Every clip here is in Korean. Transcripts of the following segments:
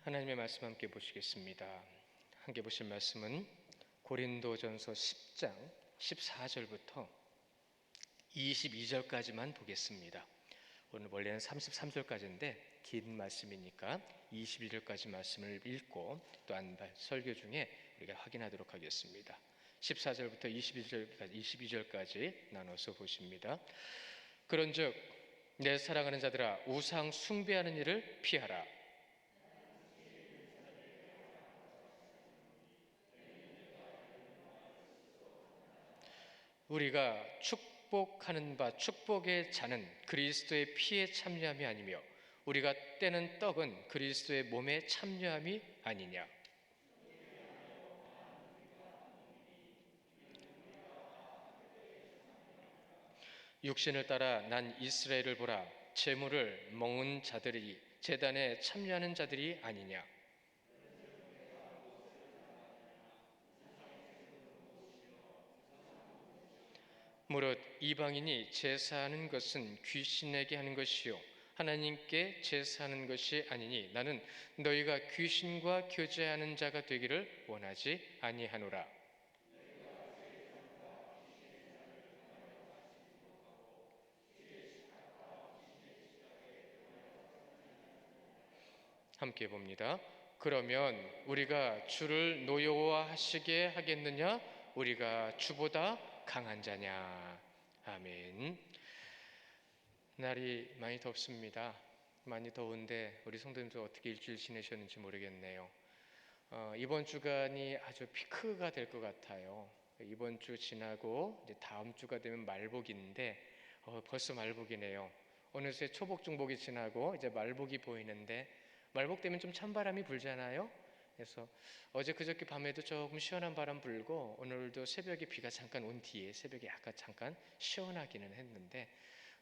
하나님의 말씀 함께 보시겠습니다. 함께 보실 말씀은 고린도전서 10장 14절부터 22절까지만 보겠습니다. 오늘 원래는 33절까지인데 긴 말씀이니까 22절까지 말씀을 읽고 또한 설교 중에 우리가 확인하도록 하겠습니다. 14절부터 22절까지 나눠서 보십니다. 그런즉 내 사랑하는 자들아, 우상 숭배하는 일을 피하라. 우리가 축복하는 바 축복의 잔은 그리스도의 피에 참여함이 아니며 우리가 떼는 떡은 그리스도의 몸에 참여함이 아니냐. 육신을 따라 난 이스라엘을 보라. 제물을 먹은 자들이 제단에 참여하는 자들이 아니냐. 무릇 이방인이 제사하는 것은 귀신에게 하는 것이요 하나님께 제사하는 것이 아니니 나는 너희가 귀신과 교제하는 자가 되기를 원하지 아니하노라. 함께 봅니다. 그러면 우리가 주를 노여워하시게 하겠느냐? 우리가 주보다 강한 자냐? 아멘. 날이 많이 덥습니다. 많이 더운데 우리 성도님들 어떻게 일주일 지내셨는지 모르겠네요. 이번 주간이 아주 피크가 될 것 같아요. 이번 주 지나고 이제 다음 주가 되면 말복인데 벌써 말복이네요. 어느새 초복 중복이 지나고 이제 말복이 보이는데 말복 되면 좀 찬바람이 불잖아요. 그래서 어제 그저께 밤에도 조금 시원한 바람 불고 오늘도 새벽에 비가 잠깐 온 뒤에 새벽에 약간 잠깐 시원하기는 했는데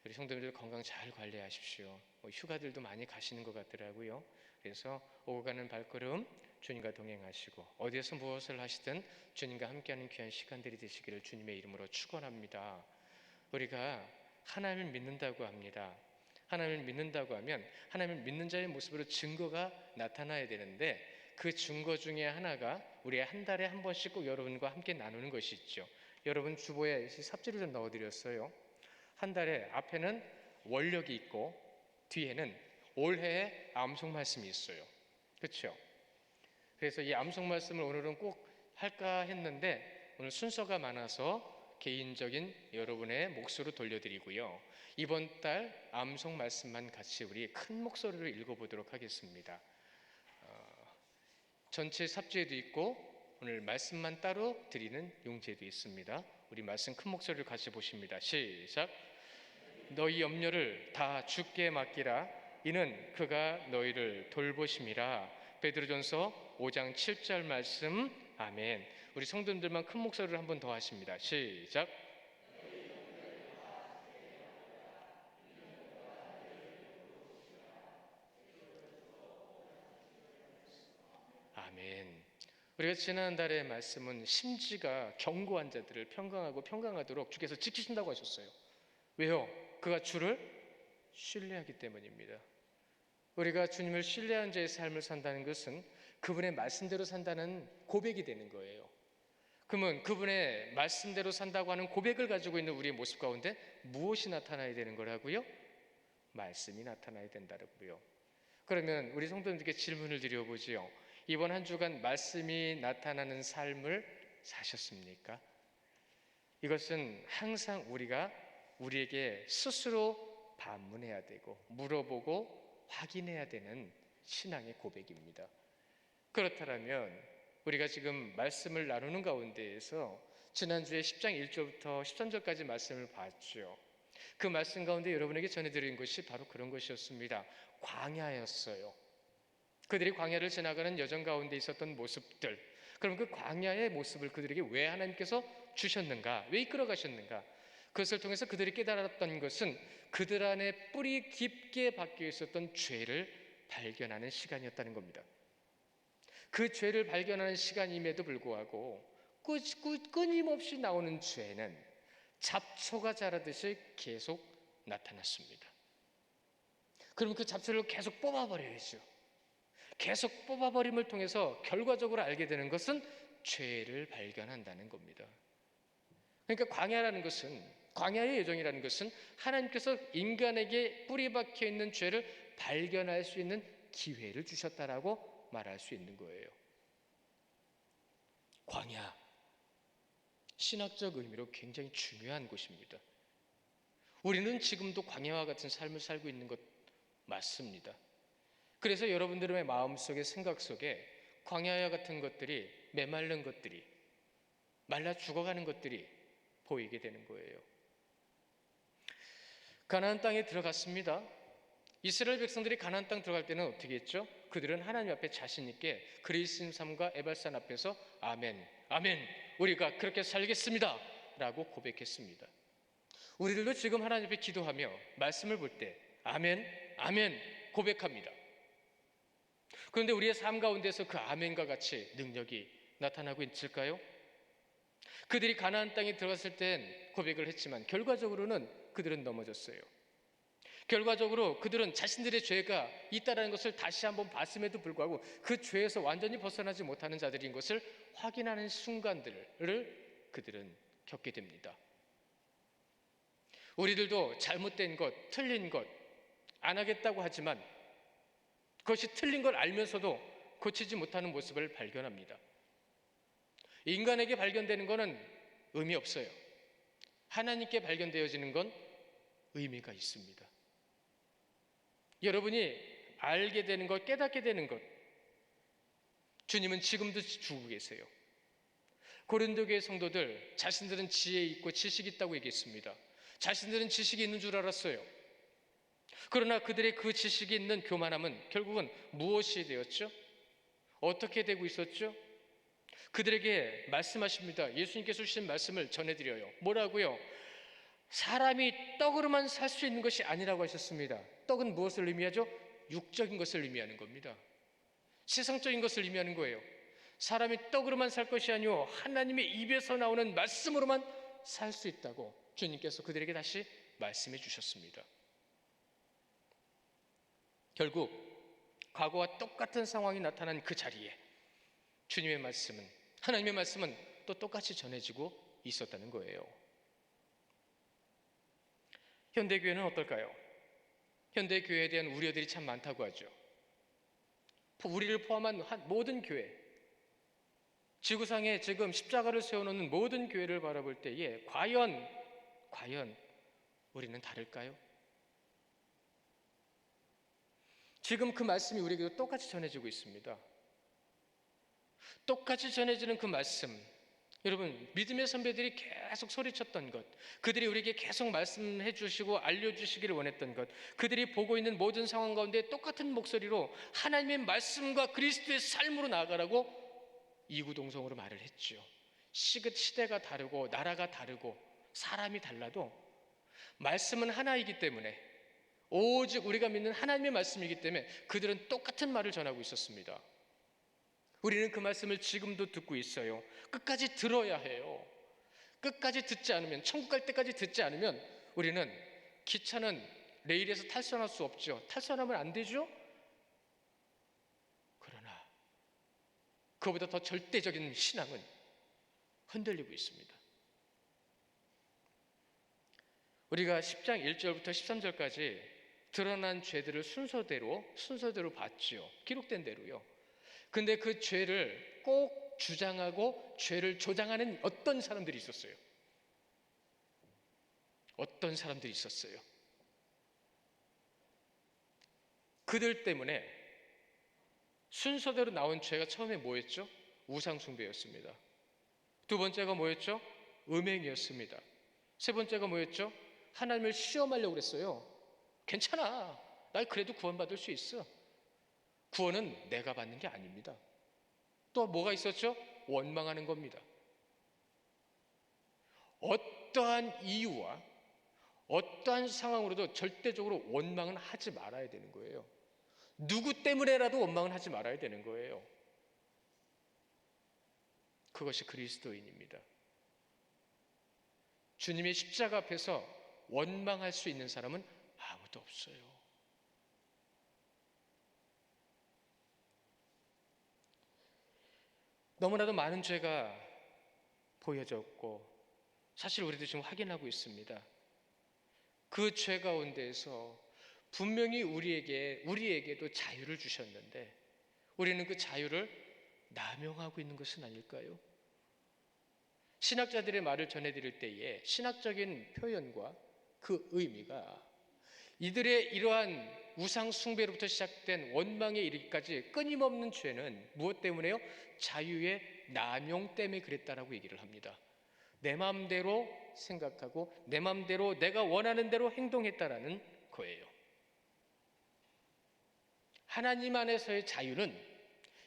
우리 성도님들 건강 잘 관리하십시오. 휴가들도 많이 가시는 것 같더라고요. 그래서 오고 가는 발걸음 주님과 동행하시고 어디에서 무엇을 하시든 주님과 함께하는 귀한 시간들이 되시기를 주님의 이름으로 축원합니다. 우리가 하나님을 믿는다고 합니다. 하나님을 믿는다고 하면 하나님을 믿는 자의 모습으로 증거가 나타나야 되는데 그 증거 중에 하나가 우리 한 달에 한 번씩 꼭 여러분과 함께 나누는 것이 있죠. 여러분 주보에 삽질을 좀 넣어드렸어요. 한 달에 앞에는 원력이 있고 뒤에는 올해의 암송 말씀이 있어요. 그렇죠? 그래서 이 암송 말씀을 오늘은 꼭 할까 했는데 오늘 순서가 많아서 개인적인 여러분의 몫으로 돌려드리고요. 이번 달 암송 말씀만 같이 우리 큰 목소리로 읽어보도록 하겠습니다. 전체 삽주에도 있고 오늘 말씀만 따로 드리는 용지에도 있습니다. 우리 말씀 큰 목소리로 같이 보십니다. 시작. 너희 염려를 다 주께 맡기라. 이는 그가 너희를 돌보심이라. 베드로전서 5장 7절 말씀. 아멘. 우리 성도님들만 큰 목소리로 한 번 더 하십니다. 시작. 아멘. 우리가 지난달의 말씀은 심지가 견고한 자들을 평강하도록 주께서 지키신다고 하셨어요. 왜요? 그가 주를 신뢰하기 때문입니다. 우리가 주님을 신뢰한 자의 삶을 산다는 것은 그분의 말씀대로 산다는 고백이 되는 거예요. 그러면 그분의 말씀대로 산다고 하는 고백을 가지고 있는 우리의 모습 가운데 무엇이 나타나야 되는 거라고요? 말씀이 나타나야 된다고요. 그러면 우리 성도님들께 질문을 드려보지요. 이번 한 주간 말씀이 나타나는 삶을 사셨습니까? 이것은 항상 우리가 우리에게 스스로 반문해야 되고 물어보고 확인해야 되는 신앙의 고백입니다. 그렇다면 우리가 지금 말씀을 나누는 가운데에서 지난주에 10장 1절부터 13절까지 말씀을 봤죠. 그 말씀 가운데 여러분에게 전해드린 것이 바로 그런 것이었습니다. 광야였어요. 그들이 광야를 지나가는 여정 가운데 있었던 모습들, 그럼 그 광야의 모습을 그들에게 왜 하나님께서 주셨는가? 왜 이끌어 가셨는가? 그것을 통해서 그들이 깨달았던 것은 그들 안에 뿌리 깊게 박혀 있었던 죄를 발견하는 시간이었다는 겁니다. 그 죄를 발견하는 시간임에도 불구하고 끊임없이 나오는 죄는 잡초가 자라듯이 계속 나타났습니다. 그럼 그 잡초를 계속 뽑아버려야죠. 계속 뽑아버림을 통해서 결과적으로 알게 되는 것은 죄를 발견한다는 겁니다. 그러니까 광야의 여정이라는 것은 하나님께서 인간에게 뿌리 박혀 있는 죄를 발견할 수 있는 기회를 주셨다라고 말할 수 있는 거예요. 광야, 신학적 의미로 굉장히 중요한 곳입니다. 우리는 지금도 광야와 같은 삶을 살고 있는 것 맞습니다. 그래서 여러분들의 마음속에 생각 속에 광야와 같은 것들이, 메마른 것들이, 말라 죽어가는 것들이 보이게 되는 거예요. 가나안 땅에 들어갔습니다. 이스라엘 백성들이 가나안 땅 들어갈 때는 어떻게 했죠? 그들은 하나님 앞에 자신 있게 그리스도의 삶과 에발산 앞에서 아멘, 아멘, 우리가 그렇게 살겠습니다 라고 고백했습니다. 우리들도 지금 하나님 앞에 기도하며 말씀을 볼 때 아멘, 아멘 고백합니다. 그런데 우리의 삶 가운데서 그 아멘과 같이 능력이 나타나고 있을까요? 그들이 가나안 땅에 들어갔을 땐 고백을 했지만 결과적으로는 그들은 넘어졌어요. 결과적으로 그들은 자신들의 죄가 있다는 것을 다시 한번 봤음에도 불구하고 그 죄에서 완전히 벗어나지 못하는 자들인 것을 확인하는 순간들을 그들은 겪게 됩니다. 우리들도 잘못된 것, 틀린 것 안 하겠다고 하지만 그것이 틀린 걸 알면서도 고치지 못하는 모습을 발견합니다. 인간에게 발견되는 것은 의미 없어요. 하나님께 발견되어지는 건 의미가 있습니다. 여러분이 알게 되는 것, 깨닫게 되는 것, 주님은 지금도 주고 계세요. 고린도 교회 성도들 자신들은 지혜 있고 지식이 있다고 얘기했습니다. 자신들은 지식이 있는 줄 알았어요. 그러나 그들의 그 지식이 있는 교만함은 결국은 무엇이 되었죠? 어떻게 되고 있었죠? 그들에게 말씀하십니다. 예수님께서 주신 말씀을 전해드려요. 뭐라고요? 사람이 떡으로만 살 수 있는 것이 아니라고 하셨습니다. 떡은 무엇을 의미하죠? 육적인 것을 의미하는 겁니다. 세상적인 것을 의미하는 거예요. 사람이 떡으로만 살 것이 아니오 하나님의 입에서 나오는 말씀으로만 살 수 있다고 주님께서 그들에게 다시 말씀해 주셨습니다. 결국 과거와 똑같은 상황이 나타난 그 자리에 주님의 말씀은, 하나님의 말씀은 또 똑같이 전해지고 있었다는 거예요. 현대교회는 어떨까요? 현대교회에 대한 우려들이 참 많다고 하죠. 우리를 포함한 모든 교회, 지구상에 지금 십자가를 세워놓는 모든 교회를 바라볼 때에 과연 우리는 다를까요? 지금 그 말씀이 우리에게도 똑같이 전해지고 있습니다. 똑같이 전해지는 그 말씀, 여러분 믿음의 선배들이 계속 소리쳤던 것, 그들이 우리에게 계속 말씀해 주시고 알려주시기를 원했던 것, 그들이 보고 있는 모든 상황 가운데 똑같은 목소리로 하나님의 말씀과 그리스도의 삶으로 나아가라고 이구동성으로 말을 했죠. 시대가 다르고 나라가 다르고 사람이 달라도 말씀은 하나이기 때문에, 오직 우리가 믿는 하나님의 말씀이기 때문에 그들은 똑같은 말을 전하고 있었습니다. 우리는 그 말씀을 지금도 듣고 있어요. 끝까지 들어야 해요. 끝까지 듣지 않으면, 천국 갈 때까지 듣지 않으면 우리는 기차는 레일에서 탈선할 수 없죠. 탈선하면 안 되죠. 그러나 그보다 더 절대적인 신앙은 흔들리고 있습니다. 우리가 10장 1절부터 13절까지 드러난 죄들을 순서대로 봤지요. 기록된 대로요. 근데 그 죄를 꼭 주장하고 죄를 조장하는 어떤 사람들이 있었어요. 어떤 사람들이 있었어요. 그들 때문에 순서대로 나온 죄가 처음에 뭐였죠? 우상숭배였습니다. 두 번째가 뭐였죠? 음행이었습니다. 세 번째가 뭐였죠? 하나님을 시험하려고 그랬어요. 괜찮아. 나 그래도 구원받을 수 있어. 구원은 내가 받는 게 아닙니다. 또 뭐가 있었죠? 원망하는 겁니다. 어떠한 이유와 어떠한 상황으로도 절대적으로 원망은 하지 말아야 되는 거예요. 누구 때문에라도 원망은 하지 말아야 되는 거예요. 그것이 그리스도인입니다. 주님의 십자가 앞에서 원망할 수 있는 사람은 아무도 없어요. 너무나도 많은 죄가 보여졌고 사실 우리도 지금 확인하고 있습니다. 그 죄 가운데에서 분명히 우리에게도 자유를 주셨는데 우리는 그 자유를 남용하고 있는 것은 아닐까요? 신학자들의 말을 전해드릴 때에 신학적인 표현과 그 의미가 이들의 이러한 우상 숭배로부터 시작된 원망에 이르기까지 끊임없는 죄는 무엇 때문에요? 자유의 남용 때문에 그랬다라고 얘기를 합니다. 내 마음대로 생각하고 내 마음대로 내가 원하는 대로 행동했다라는 거예요. 하나님 안에서의 자유는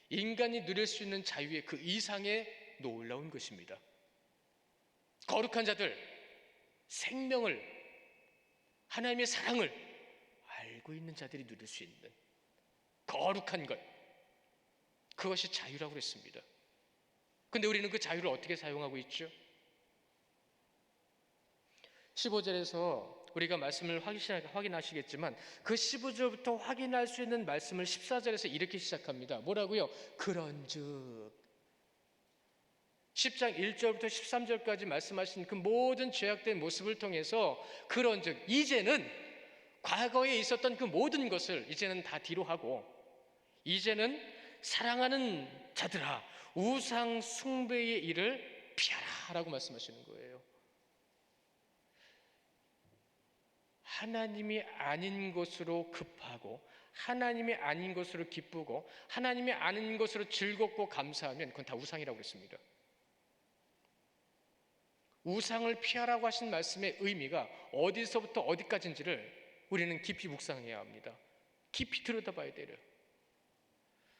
인간이 누릴 수 있는 자유의 그 이상의 놀라운 것입니다. 거룩한 자들, 생명을, 하나님의 사랑을 알고 있는 자들이 누릴 수 있는 거룩한 것, 그것이 자유라고 그랬습니다. 근데 우리는 그 자유를 어떻게 사용하고 있죠? 15절에서 우리가 말씀을 확인하시겠지만 그 15절부터 확인할 수 있는 말씀을 14절에서 이렇게 시작합니다. 뭐라고요? 그런즉 10장 1절부터 13절까지 말씀하신 그 모든 죄악된 모습을 통해서 그런즉 이제는 과거에 있었던 그 모든 것을 이제는 다 뒤로 하고 이제는 사랑하는 자들아 우상 숭배의 일을 피하라 라고 말씀하시는 거예요. 하나님이 아닌 것으로 급하고 하나님이 아닌 것으로 기쁘고 하나님이 아닌 것으로 즐겁고 감사하면 그건 다 우상이라고 했습니다. 우상을 피하라고 하신 말씀의 의미가 어디서부터 어디까지인지를 우리는 깊이 묵상해야 합니다. 깊이 들여다봐야 돼요.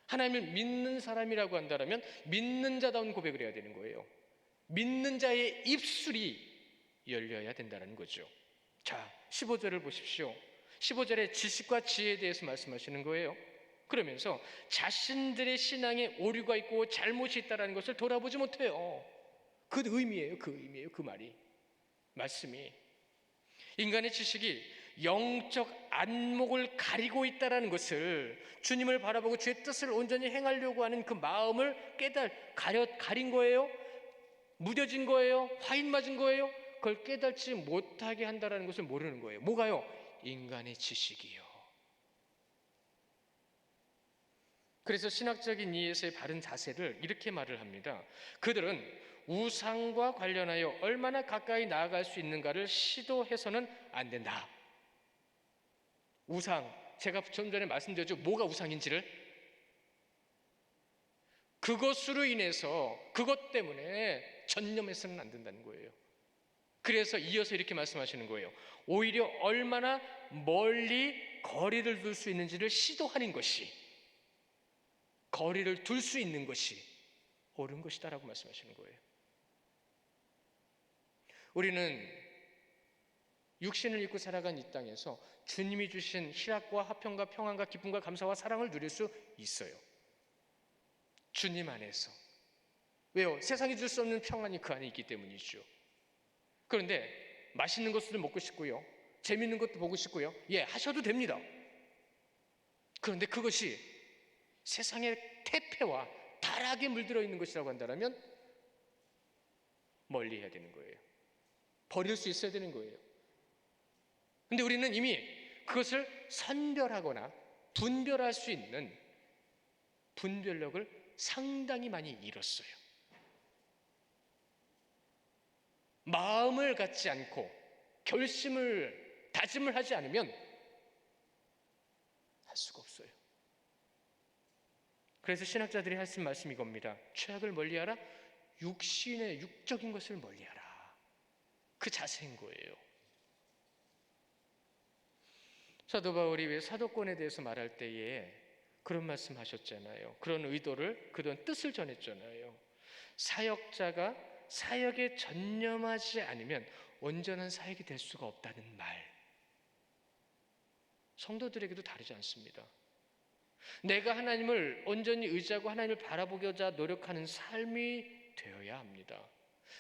하나님을 믿는 사람이라고 한다면 믿는 자다운 고백을 해야 되는 거예요. 믿는 자의 입술이 열려야 된다는 거죠. 자, 15절을 보십시오. 15절에 지식과 지혜에 대해서 말씀하시는 거예요. 그러면서 자신들의 신앙에 오류가 있고 잘못이 있다는 것을 돌아보지 못해요. 그 의미예요. 그 말이. 말씀이. 인간의 지식이 영적 안목을 가리고 있다는 것을 주님을 바라보고 주의 뜻을 온전히 행하려고 하는 그 마음을 가린 거예요? 무뎌진 거예요? 화인 맞은 거예요? 그걸 깨닫지 못하게 한다는 것을 모르는 거예요. 뭐가요? 인간의 지식이요. 그래서 신학적인 이해에서의 바른 자세를 이렇게 말을 합니다. 그들은 우상과 관련하여 얼마나 가까이 나아갈 수 있는가를 시도해서는 안 된다. 우상, 제가 좀 전에 말씀드렸죠. 뭐가 우상인지를. 그것으로 인해서 그것 때문에 전념해서는 안 된다는 거예요. 그래서 이어서 이렇게 말씀하시는 거예요. 오히려 얼마나 멀리 거리를 둘 수 있는지를 시도하는 것이, 거리를 둘 수 있는 것이 옳은 것이다라고 말씀하시는 거예요. 우리는 육신을 입고 살아간 이 땅에서 주님이 주신 희락과 화평과 평안과 기쁨과 감사와 사랑을 누릴 수 있어요. 주님 안에서. 왜요? 세상이 줄 수 없는 평안이 그 안에 있기 때문이죠. 그런데 맛있는 것도 먹고 싶고요, 재밌는 것도 보고 싶고요, 하셔도 됩니다. 그런데 그것이 세상의 태폐와 타락에 물들어 있는 것이라고 한다면 멀리 해야 되는 거예요. 버릴 수 있어야 되는 거예요. 근데 우리는 이미 그것을 선별하거나 분별할 수 있는 분별력을 상당히 많이 잃었어요. 마음을 갖지 않고 다짐을 하지 않으면 할 수가 없어요. 그래서 신학자들이 하신 말씀이 이겁니다. 죄악을 멀리하라. 육적인 것을 멀리하라. 그 자세인 거예요. 사도 바울이 왜 사도권에 대해서 말할 때에 그런 말씀 하셨잖아요. 그런 의도를, 그런 뜻을 전했잖아요. 사역자가 사역에 전념하지 않으면 온전한 사역이 될 수가 없다는 말. 성도들에게도 다르지 않습니다. 내가 하나님을 온전히 의지하고 하나님을 바라보고자 노력하는 삶이 되어야 합니다.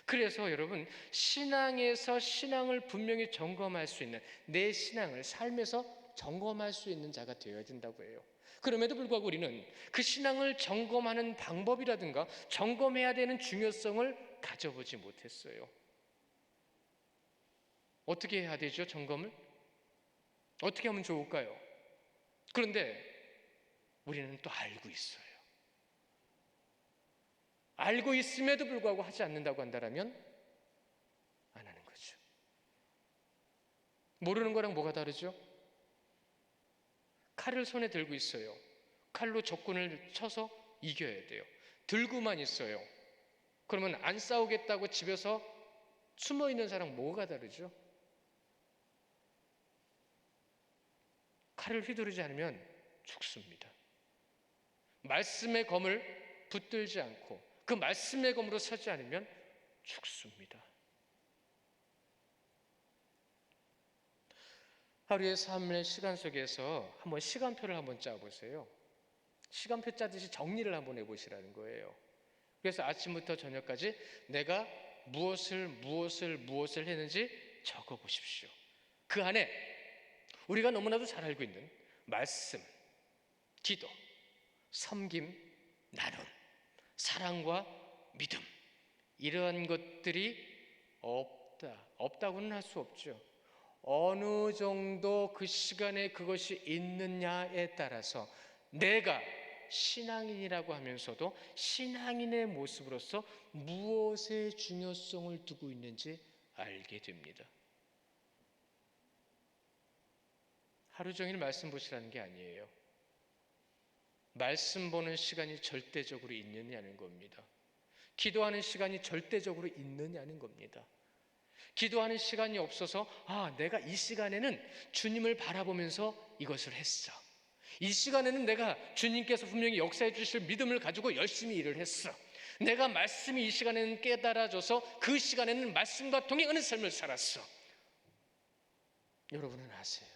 그래서 여러분, 신앙에서 신앙을 분명히 점검할 수 있는, 내 신앙을 삶에서 점검할 수 있는 자가 되어야 된다고 해요. 그럼에도 불구하고 우리는 그 신앙을 점검하는 방법이라든가 점검해야 되는 중요성을 가져보지 못했어요. 어떻게 해야 되죠? 점검을? 어떻게 하면 좋을까요? 그런데 우리는 또 알고 있어요. 알고 있음에도 불구하고 하지 않는다고 한다면 안 하는 거죠. 모르는 거랑 뭐가 다르죠? 칼을 손에 들고 있어요. 칼로 적군을 쳐서 이겨야 돼요. 들고만 있어요. 그러면 안 싸우겠다고 집에서 숨어 있는 사람 뭐가 다르죠? 칼을 휘두르지 않으면 죽습니다. 말씀의 검을 붙들지 않고 그 말씀의 검으로 서지 않으면 죽습니다. 하루의 삶의 시간 속에서 한번 시간표를 한번 짜보세요. 시간표 짜듯이 정리를 한번 해보시라는 거예요. 그래서 아침부터 저녁까지 내가 무엇을 했는지 적어보십시오. 그 안에 우리가 너무나도 잘 알고 있는 말씀, 기도, 섬김, 나눔, 사랑과 믿음, 이러한 것들이 없다고는 할 수 없죠. 어느 정도 그 시간에 그것이 있느냐에 따라서 내가 신앙인이라고 하면서도 신앙인의 모습으로서 무엇의 중요성을 두고 있는지 알게 됩니다. 하루 종일 말씀 보시라는 게 아니에요. 말씀 보는 시간이 절대적으로 있느냐는 겁니다. 기도하는 시간이 절대적으로 있느냐는 겁니다. 기도하는 시간이 없어서 내가 이 시간에는 주님을 바라보면서 이것을 했어. 이 시간에는 내가 주님께서 분명히 역사해 주실 믿음을 가지고 열심히 일을 했어. 내가 말씀이 이 시간에는 깨달아져서 그 시간에는 말씀과 동행하는 삶을 살았어. 여러분은 아세요.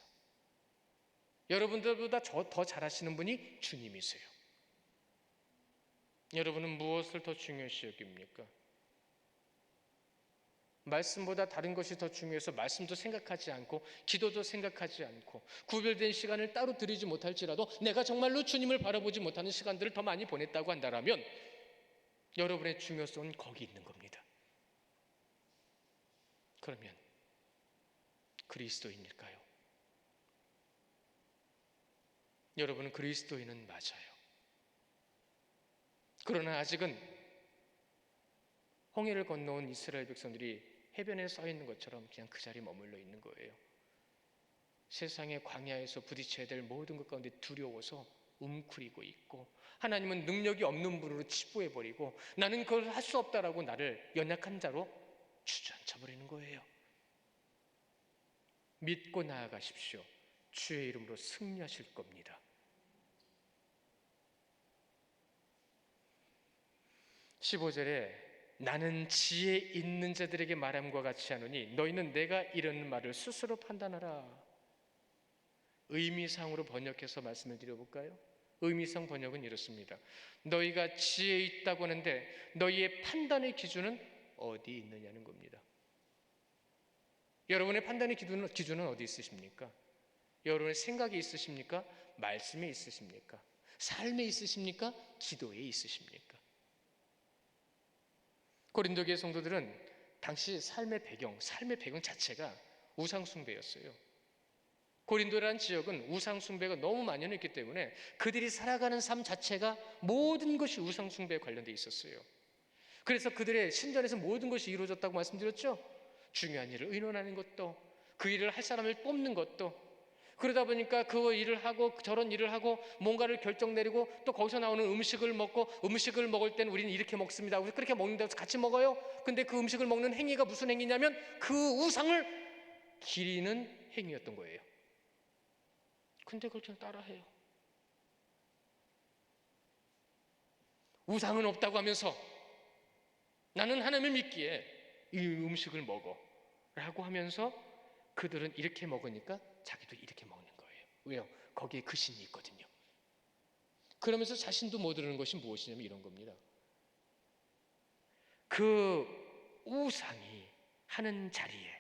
여러분들보다 더 잘하시는 분이 주님이세요. 여러분은 무엇을 더 중요시 여깁니까? 말씀보다 다른 것이 더 중요해서 말씀도 생각하지 않고 기도도 생각하지 않고 구별된 시간을 따로 드리지 못할지라도 내가 정말로 주님을 바라보지 못하는 시간들을 더 많이 보냈다고 한다면 여러분의 중요성은 거기 있는 겁니다. 그러면 그리스도인일까요? 여러분은 그리스도인은 맞아요. 그러나 아직은 홍해를 건너온 이스라엘 백성들이 해변에 서 있는 것처럼 그냥 그 자리에 머물러 있는 거예요. 세상의 광야에서 부딪혀야 될 모든 것 가운데 두려워서 웅크리고 있고 하나님은 능력이 없는 분으로 치부해버리고 나는 그걸 할 수 없다라고 나를 연약한 자로 주저앉혀버리는 거예요. 믿고 나아가십시오. 주의 이름으로 승리하실 겁니다. 15절에 나는 지혜 있는 자들에게 말함과 같이 하노니 너희는 내가 이런 말을 스스로 판단하라. 의미상으로 번역해서 말씀을 드려볼까요? 의미상 번역은 이렇습니다. 너희가 지혜 있다고 하는데 너희의 판단의 기준은 어디 있느냐는 겁니다. 여러분의 판단의 기준은 어디 있으십니까? 여러분의 생각이 있으십니까? 말씀에 있으십니까? 삶에 있으십니까? 기도에 있으십니까? 고린도교의 성도들은 당시 삶의 배경 자체가 우상숭배였어요. 고린도라는 지역은 우상숭배가 너무 만연했기 때문에 그들이 살아가는 삶 자체가 모든 것이 우상숭배에 관련되어 있었어요. 그래서 그들의 신전에서 모든 것이 이루어졌다고 말씀드렸죠. 중요한 일을 의논하는 것도, 그 일을 할 사람을 뽑는 것도, 그러다 보니까 그 일을 하고 저런 일을 하고 뭔가를 결정 내리고 또 거기서 나오는 음식을 먹고 음식을 먹을 때는 우리는 이렇게 먹습니다. 우리 그렇게 먹는다고 같이 먹어요. 근데 그 음식을 먹는 행위가 무슨 행위냐면 그 우상을 기리는 행위였던 거예요. 근데 그걸 그냥 따라해요. 우상은 없다고 하면서 나는 하나님을 믿기에 이 음식을 먹어 라고 하면서 그들은 이렇게 먹으니까 자기도 이렇게 먹는 거예요. 왜요? 거기에 그 신이 있거든요. 그러면서 자신도 모르는 것이 무엇이냐면 이런 겁니다. 그 우상이 하는 자리에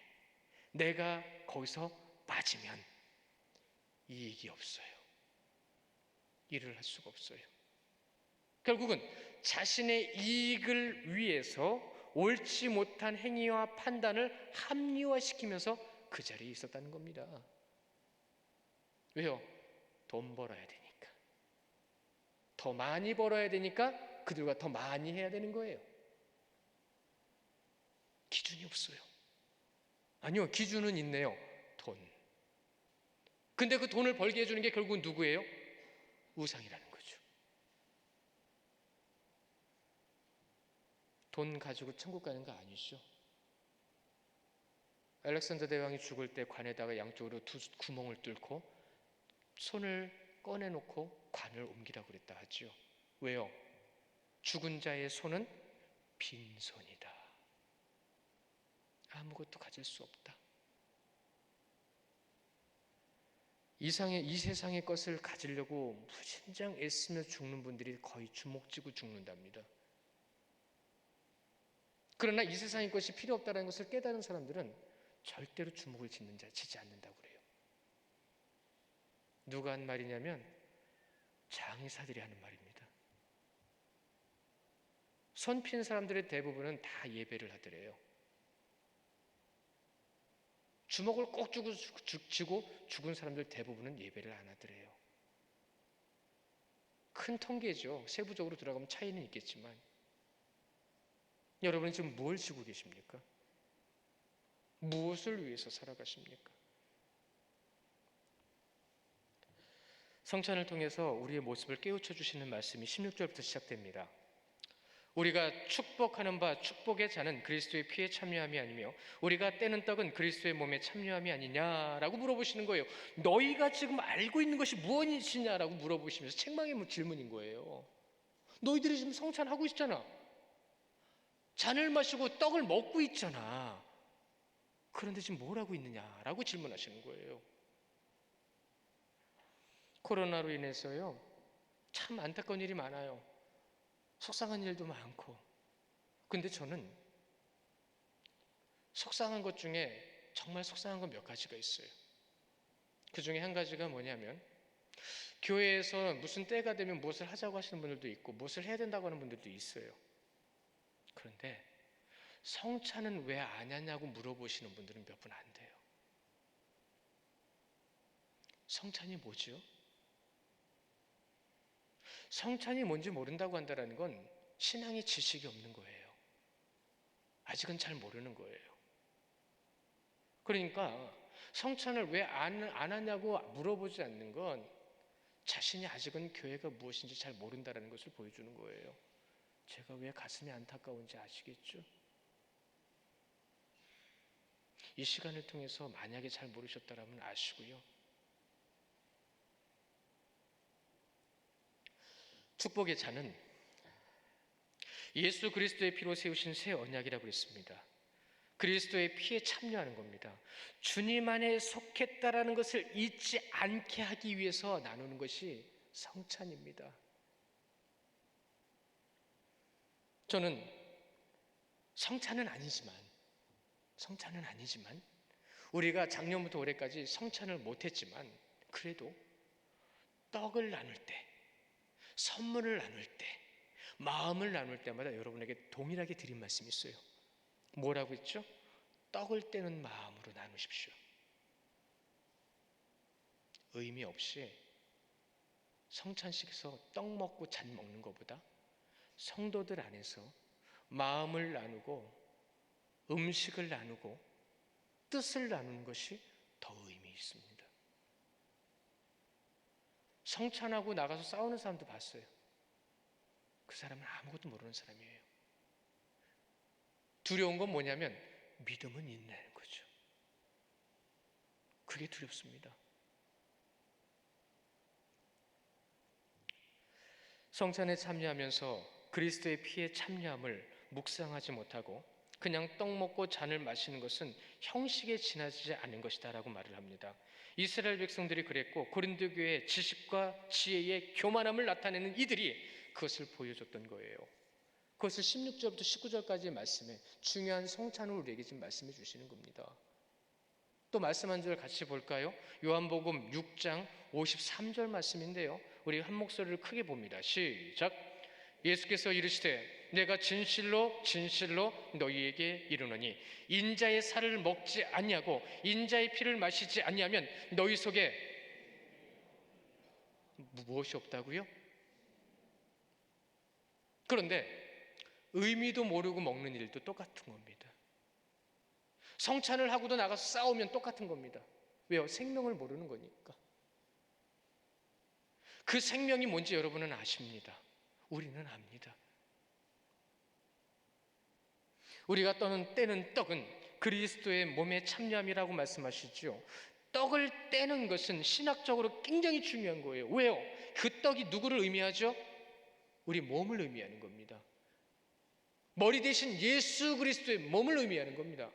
내가 거기서 빠지면 이익이 없어요. 일을 할 수가 없어요. 결국은 자신의 이익을 위해서 옳지 못한 행위와 판단을 합리화시키면서 그 자리에 있었다는 겁니다. 왜요? 돈 벌어야 되니까. 더 많이 벌어야 되니까 그들과 더 많이 해야 되는 거예요. 기준이 없어요. 아니요, 기준은 있네요. 돈. 근데 그 돈을 벌게 해주는 게 결국은 누구예요? 우상이라는 거죠. 돈 가지고 천국 가는 거 아니죠. 알렉산더 대왕이 죽을 때 관에다가 양쪽으로 두 구멍을 뚫고 손을 꺼내놓고 관을 옮기라고 그랬다 하지요. 왜요? 죽은 자의 손은 빈손이다. 아무것도 가질 수 없다. 이 세상의 것을 가지려고 무진장 애쓰며 죽는 분들이 거의 주먹쥐고 죽는답니다. 그러나 이 세상의 것이 필요 없다는 것을 깨달은 사람들은 절대로 주먹을 쥐지 않는다고 그래요. 누가 한 말이냐면 장의사들이 하는 말입니다. 손 핀 사람들의 대부분은 다 예배를 하더래요. 주먹을 꼭 쥐고 죽은 사람들 대부분은 예배를 안 하더래요. 큰 통계죠. 세부적으로 들어가면 차이는 있겠지만 여러분은 지금 뭘 쥐고 계십니까? 무엇을 위해서 살아가십니까? 성찬을 통해서 우리의 모습을 깨우쳐 주시는 말씀이 16절부터 시작됩니다. 우리가 축복하는 바 축복의 잔은 그리스도의 피에 참여함이 아니며 우리가 떼는 떡은 그리스도의 몸에 참여함이 아니냐라고 물어보시는 거예요. 너희가 지금 알고 있는 것이 무엇이냐라고 물어보시면서 책망의 질문인 거예요. 너희들이 지금 성찬하고 있잖아. 잔을 마시고 떡을 먹고 있잖아. 그런데 지금 뭘 하고 있느냐라고 질문하시는 거예요. 코로나로 인해서요, 참 안타까운 일이 많아요. 속상한 일도 많고. 근데 저는 속상한 것 중에 정말 속상한 건 몇 가지가 있어요. 그 중에 한 가지가 뭐냐면 교회에서 무슨 때가 되면 무엇을 하자고 하시는 분들도 있고 무엇을 해야 된다고 하는 분들도 있어요. 그런데 성찬은 왜 안 하냐고 물어보시는 분들은 몇 분 안 돼요. 성찬이 뭐죠? 성찬이 뭔지 모른다고 한다는 건 신앙의 지식이 없는 거예요. 아직은 잘 모르는 거예요. 그러니까 성찬을 왜 안 하냐고 물어보지 않는 건 자신이 아직은 교회가 무엇인지 잘 모른다는 것을 보여주는 거예요. 제가 왜 가슴이 안타까운지 아시겠죠? 이 시간을 통해서 만약에 잘 모르셨다면 아시고요. 축복의 잔은 예수 그리스도의 피로 세우신 새 언약이라고 했습니다. 그리스도의 피에 참여하는 겁니다. 주님 안에 속했다라는 것을 잊지 않게 하기 위해서 나누는 것이 성찬입니다. 저는 성찬은 아니지만 우리가 작년부터 올해까지 성찬을 못했지만 그래도 떡을 나눌 때, 선물을 나눌 때, 마음을 나눌 때마다 여러분에게 동일하게 드린 말씀이 있어요. 뭐라고 했죠? 떡을 떼는 마음으로 나누십시오. 의미 없이 성찬식에서 떡 먹고 잔 먹는 것보다 성도들 안에서 마음을 나누고 음식을 나누고 뜻을 나누는 것이 더 의미 있습니다. 성찬하고 나가서 싸우는 사람도 봤어요. 그 사람은 아무것도 모르는 사람이에요. 두려운 건 뭐냐면 믿음은 있는 거죠. 그게 두렵습니다. 성찬에 참여하면서 그리스도의 피에 참여함을 묵상하지 못하고 그냥 떡 먹고 잔을 마시는 것은 형식에 지나지 않은 것이다 라고 말을 합니다. 이스라엘 백성들이 그랬고 고린도 교회의 지식과 지혜의 교만함을 나타내는 이들이 그것을 보여줬던 거예요. 그것을 16절부터 19절까지의 말씀에 중요한 성찬으로 우리에게 지금 말씀해 주시는 겁니다. 또 말씀 한 절 같이 볼까요? 요한복음 6장 53절 말씀인데요. 우리 한 목소리를 크게 봅니다. 시작. 예수께서 이르시되 내가 진실로 진실로 너희에게 이르노니 인자의 살을 먹지 아니하고 인자의 피를 마시지 아니하면 너희 속에 무엇이 없다고요? 그런데 의미도 모르고 먹는 일도 똑같은 겁니다. 성찬을 하고도 나가서 싸우면 똑같은 겁니다. 왜요? 생명을 모르는 거니까. 그 생명이 뭔지 여러분은 아십니다. 우리는 압니다. 우리가 떼는 떡은 그리스도의 몸에 참여함이라고 말씀하시죠. 떡을 떼는 것은 신학적으로 굉장히 중요한 거예요. 왜요? 그 떡이 누구를 의미하죠? 우리 몸을 의미하는 겁니다. 머리 대신 예수 그리스도의 몸을 의미하는 겁니다.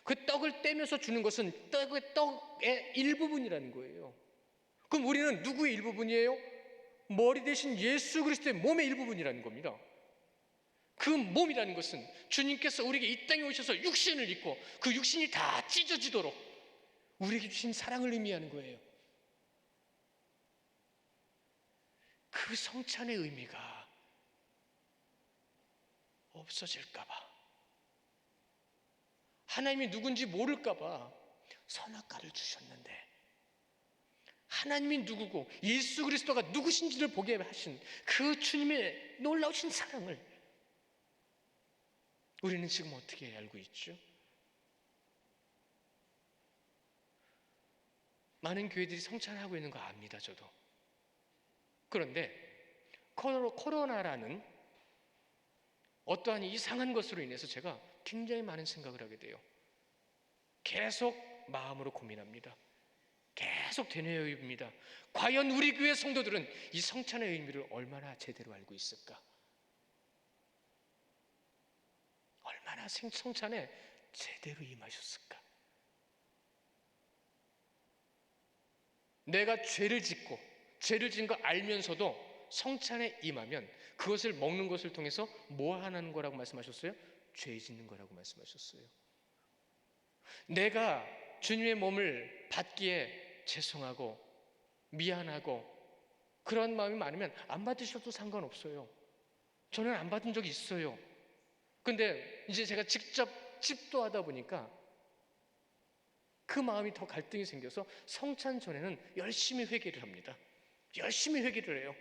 그 떡을 떼면서 주는 것은 떡의 일부분이라는 거예요. 그럼 우리는 누구의 일부분이에요? 머리 대신 예수 그리스도의 몸의 일부분이라는 겁니다. 그 몸이라는 것은 주님께서 우리에게 이 땅에 오셔서 육신을 입고 그 육신이 다 찢어지도록 우리에게 주신 사랑을 의미하는 거예요. 그 성찬의 의미가 없어질까 봐, 하나님이 누군지 모를까 봐 선악과를 주셨는데, 하나님이 누구고 예수 그리스도가 누구신지를 보게 하신 그 주님의 놀라우신 사랑을 우리는 지금 어떻게 알고 있죠? 많은 교회들이 성찬하고 있는 거 압니다, 저도. 그런데 코로나라는 어떠한 이상한 것으로 인해서 제가 굉장히 많은 생각을 하게 돼요. 계속 마음으로 고민합니다. 계속 되뇌어입니다. 과연 우리 교회 성도들은 이 성찬의 의미를 얼마나 제대로 알고 있을까? 얼마나 성찬에 제대로 임하셨을까? 내가 죄를 짓고 죄를 지은 거 알면서도 성찬에 임하면 그것을 먹는 것을 통해서 뭐 하는 거라고 말씀하셨어요? 죄 짓는 거라고 말씀하셨어요. 내가 주님의 몸을 받기에 죄송하고 미안하고 그런 마음이 많으면 안 받으셔도 상관없어요. 저는 안 받은 적이 있어요. 근데 이제 제가 직접 집도하다 보니까 그 마음이 더 갈등이 생겨서 성찬 전에는 열심히 회개를 합니다. 열심히 회개를 해요.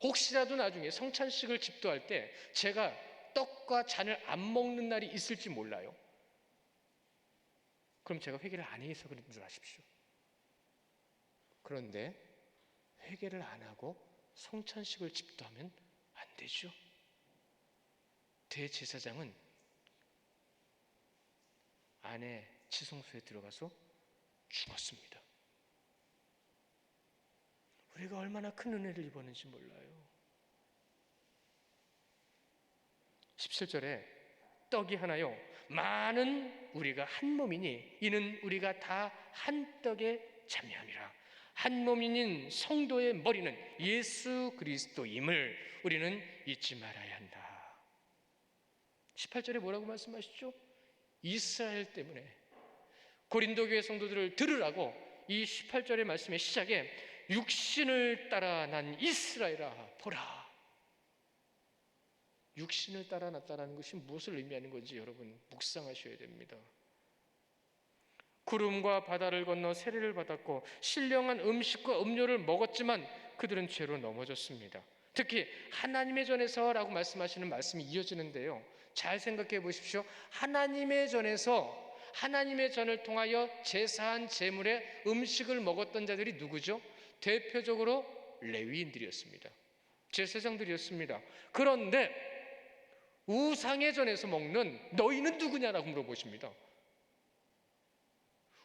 혹시라도 나중에 성찬식을 집도할 때 제가 떡과 잔을 안 먹는 날이 있을지 몰라요. 그럼 제가 회개를 안 해서 그런 줄 아십시오. 그런데 회개를 안 하고 성찬식을 집도하면 안 되죠. 대제사장은 안에 지성소에 들어가서 죽었습니다. 우리가 얼마나 큰 은혜를 입었는지 몰라요. 17절에 떡이 하나요 많은 우리가 한 몸이니 이는 우리가 다 한 떡에 참여함이라. 한 몸인 성도의 머리는 예수 그리스도임을 우리는 잊지 말아야 한다. 18절에 뭐라고 말씀하시죠? 이스라엘 때문에 고린도 교회 성도들을 들으라고 이 18절의 말씀의 시작에 육신을 따라 난 이스라엘아 보라. 육신을 따라 났다는 것이 무엇을 의미하는 건지 여러분 묵상하셔야 됩니다. 구름과 바다를 건너 세례를 받았고 신령한 음식과 음료를 먹었지만 그들은 죄로 넘어졌습니다. 특히 하나님의 전에서라고 말씀하시는 말씀이 이어지는데요, 잘 생각해 보십시오. 하나님의 전에서 하나님의 전을 통하여 제사한 제물의 음식을 먹었던 자들이 누구죠? 대표적으로 레위인들이었습니다. 제사장들이었습니다. 그런데 우상의 전에서 먹는 너희는 누구냐라고 물어보십니다.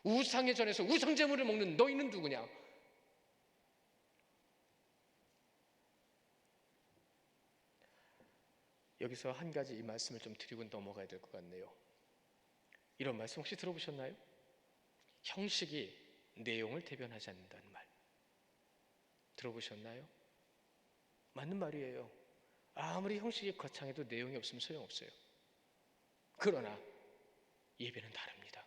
우상의 전에서 우상 제물을 먹는 너희는 누구냐? 여기서 한 가지 이 말씀을 좀 드리고 넘어가야 될 것 같네요. 이런 말씀 혹시 들어보셨나요? 형식이 내용을 대변하지 않는다는 말 들어보셨나요? 맞는 말이에요. 아무리 형식이 거창해도 내용이 없으면 소용없어요. 그러나 예배는 다릅니다.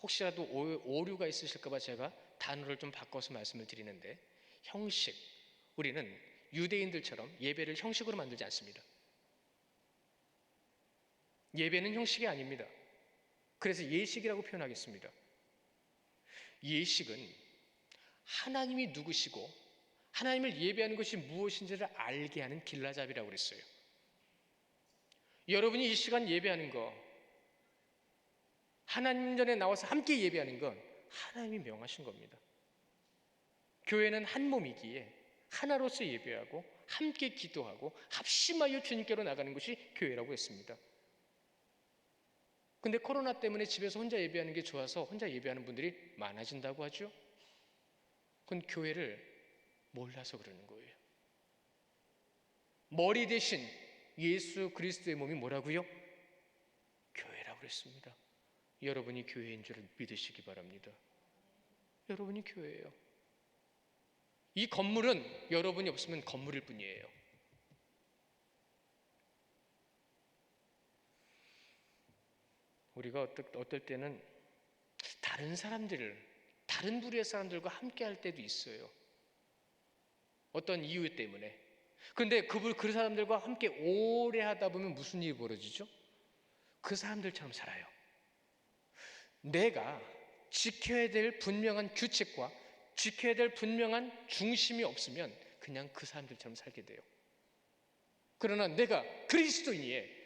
혹시라도 오류가 있으실까 봐 제가 단어를 좀 바꿔서 말씀을 드리는데, 형식, 우리는 유대인들처럼 예배를 형식으로 만들지 않습니다. 예배는 형식이 아닙니다. 그래서 예식이라고 표현하겠습니다. 예식은 하나님이 누구시고 하나님을 예배하는 것이 무엇인지를 알게 하는 길라잡이라고 그랬어요. 여러분이 이 시간 예배하는 거, 하나님 전에 나와서 함께 예배하는 건 하나님이 명하신 겁니다. 교회는 한 몸이기에 하나로서 예배하고 함께 기도하고 합심하여 주님께로 나가는 것이 교회라고 했습니다. 근데 코로나 때문에 집에서 혼자 예배하는 게 좋아서 혼자 예배하는 분들이 많아진다고 하죠. 그건 교회를 몰라서 그러는 거예요. 머리 대신 예수 그리스도의 몸이 뭐라고요? 교회라고 그랬습니다. 여러분이 교회인 줄 믿으시기 바랍니다. 여러분이 교회예요. 이 건물은 여러분이 없으면 건물일 뿐이에요. 우리가 어떨 때는 다른 부류의 사람들과 함께 할 때도 있어요. 어떤 이유 때문에. 그런데 그 사람들과 함께 오래 하다 보면 무슨 일이 벌어지죠? 그 사람들처럼 살아요. 내가 지켜야 될 분명한 규칙과 지켜야 될 분명한 중심이 없으면 그냥 그 사람들처럼 살게 돼요. 그러나 내가 그리스도인이에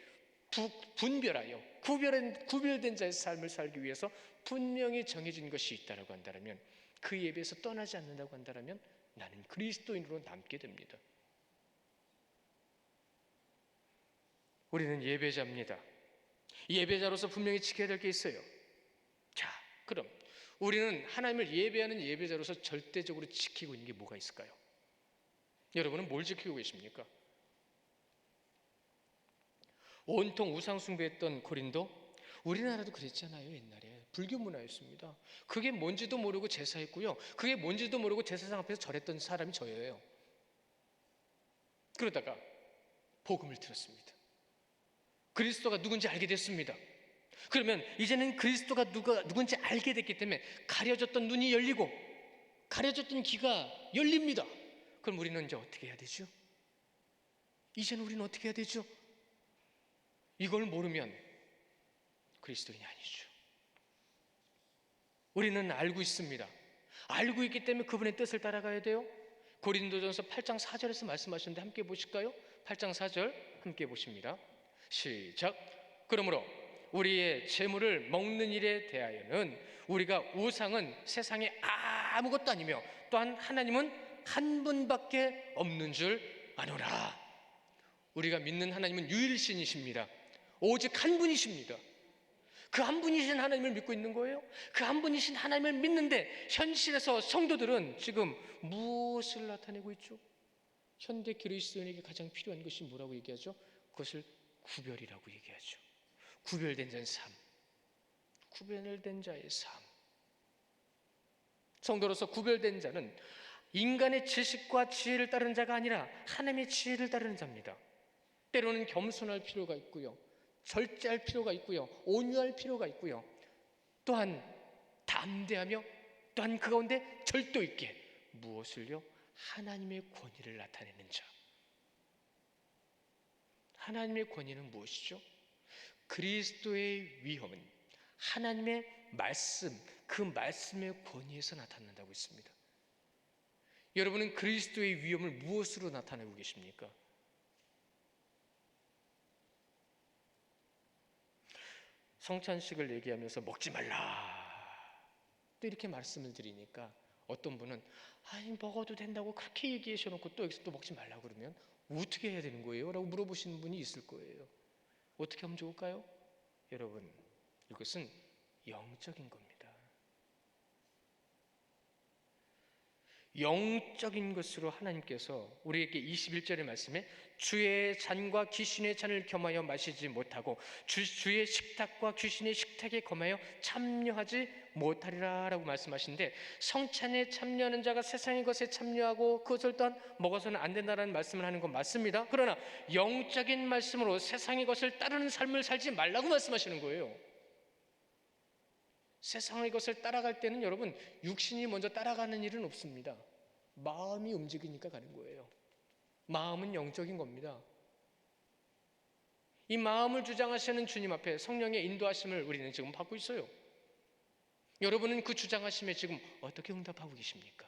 분별하여 구별된 자의 삶을 살기 위해서 분명히 정해진 것이 있다고 한다면, 그 예배에서 떠나지 않는다고 한다면 나는 그리스도인으로 남게 됩니다. 우리는 예배자입니다. 예배자로서 분명히 지켜야 될 게 있어요. 자, 그럼 우리는 하나님을 예배하는 예배자로서 절대적으로 지키고 있는 게 뭐가 있을까요? 여러분은 뭘 지키고 계십니까? 온통 우상 숭배했던 고린도, 우리나라도 그랬잖아요. 옛날에 불교 문화였습니다. 그게 뭔지도 모르고 제사했고요, 그게 뭔지도 모르고 제사장 앞에서 절했던 사람이 저예요. 그러다가 복음을 들었습니다. 그리스도가 누군지 알게 됐습니다. 그러면 이제는 그리스도가 누군지 알게 됐기 때문에 가려졌던 눈이 열리고 가려졌던 귀가 열립니다. 그럼 우리는 이제 어떻게 해야 되죠? 이제는 우리는 어떻게 해야 되죠? 이걸 모르면 그리스도인이 아니죠. 우리는 알고 있습니다. 알고 있기 때문에 그분의 뜻을 따라가야 돼요. 고린도전서 8장 4절에서 말씀하셨는데 함께 보실까요? 8장 4절 함께 보십니다. 시작. 그러므로 우리의 재물을 먹는 일에 대하여는 우리가 우상은 세상에 아무것도 아니며 또한 하나님은 한 분밖에 없는 줄 아노라. 우리가 믿는 하나님은 유일신이십니다. 오직 한 분이십니다. 그 한 분이신 하나님을 믿고 있는 거예요. 그 한 분이신 하나님을 믿는데 현실에서 성도들은 지금 무엇을 나타내고 있죠? 현대 그리스도인에게 가장 필요한 것이 뭐라고 얘기하죠? 그것을 구별이라고 얘기하죠. 구별된 자의 삶, 구별된 자의 삶. 성도로서 구별된 자는 인간의 지식과 지혜를 따르는 자가 아니라 하나님의 지혜를 따르는 자입니다. 때로는 겸손할 필요가 있고요, 절제할 필요가 있고요, 온유할 필요가 있고요, 또한 담대하며 또한 그 가운데 절도 있게 무엇을요? 하나님의 권위를 나타내는 자. 하나님의 권위는 무엇이죠? 그리스도의 위엄은 하나님의 말씀, 그 말씀의 권위에서 나타난다고 했습니다. 여러분은 그리스도의 위엄을 무엇으로 나타내고 계십니까? 성찬식을 얘기하면서 먹지 말라 또 이렇게 말씀을 드리니까 어떤 분은 아니 먹어도 된다고 그렇게 얘기하셔놓고 또 여기서 또 먹지 말라고 그러면 어떻게 해야 되는 거예요? 라고 물어보시는 분이 있을 거예요. 어떻게 하면 좋을까요? 여러분, 이것은 영적인 겁니다. 영적인 것으로 하나님께서 우리에게 21절의 말씀에 주의 잔과 귀신의 잔을 겸하여 마시지 못하고 주의 식탁과 귀신의 식탁에 겸하여 참여하지 못하리라 라고 말씀하시는데, 성찬에 참여하는 자가 세상의 것에 참여하고 그것을 또한 먹어서는 안 된다는 말씀을 하는 건 맞습니다. 그러나 영적인 말씀으로 세상의 것을 따르는 삶을 살지 말라고 말씀하시는 거예요. 세상의 것을 따라갈 때는 여러분 육신이 먼저 따라가는 일은 없습니다. 마음이 움직이니까 가는 거예요. 마음은 영적인 겁니다. 이 마음을 주장하시는 주님 앞에 성령의 인도하심을 우리는 지금 받고 있어요. 여러분은 그 주장하심에 지금 어떻게 응답하고 계십니까?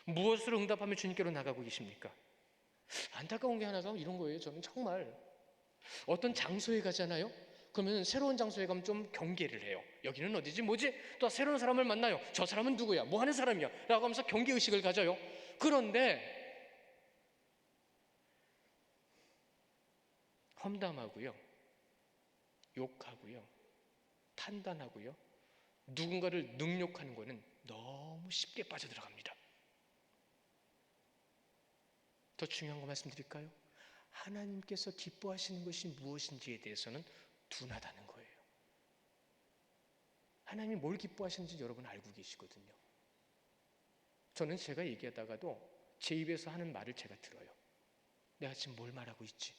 무엇으로 응답하며 주님께로 나가고 계십니까? 안타까운 게 하나가 이런 거예요. 저는 정말 어떤 장소에 가잖아요. 그러면 새로운 장소에 가면 좀 경계를 해요. 여기는 어디지? 뭐지? 또 새로운 사람을 만나요. 저 사람은 누구야? 뭐 하는 사람이야? 라고 하면서 경계의식을 가져요. 그런데 험담하고요, 욕하고요, 판단하고요, 누군가를 능욕하는 거는 너무 쉽게 빠져들어갑니다. 더 중요한 거 말씀드릴까요? 하나님께서 기뻐하시는 것이 무엇인지에 대해서는 둔하다는 거예요. 하나님이 뭘 기뻐하시는지 여러분 알고 계시거든요. 저는 제가 얘기하다가도 제 입에서 하는 말을 제가 들어요. 내가 지금 뭘 말하고 있지?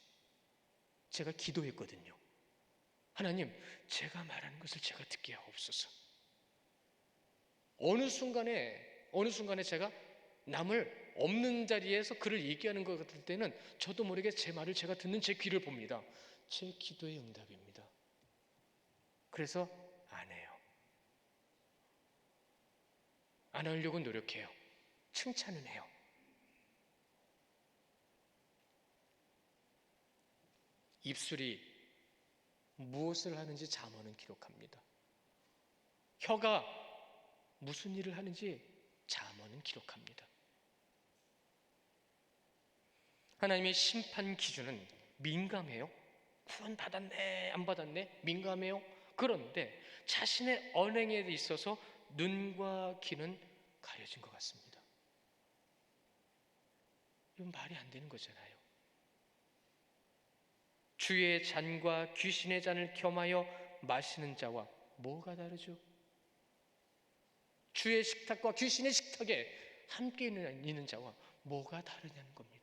제가 기도했거든요. 하나님, 제가 말하는 것을 제가 듣게 하옵소서. 어느 순간에 제가 남을 없는 자리에서 그를 얘기하는 것 같을 때는 저도 모르게 제 말을 제가 듣는 제 귀를 봅니다. 제 기도의 응답입니다. 그래서 안 해요. 안 하려고 노력해요. 칭찬은 해요. 입술이 무엇을 하는지 잠언은 기록합니다. 혀가 무슨 일을 하는지 잠언은 기록합니다. 하나님의 심판 기준은 민감해요. 구원 받았네, 안 받았네, 민감해요. 그런데 자신의 언행에 있어서 눈과 귀는 가려진 것 같습니다. 이건 말이 안 되는 거잖아요. 주의 잔과 귀신의 잔을 겸하여 마시는 자와 뭐가 다르죠? 주의 식탁과 귀신의 식탁에 함께 있는 자와 뭐가 다르냐는 겁니다.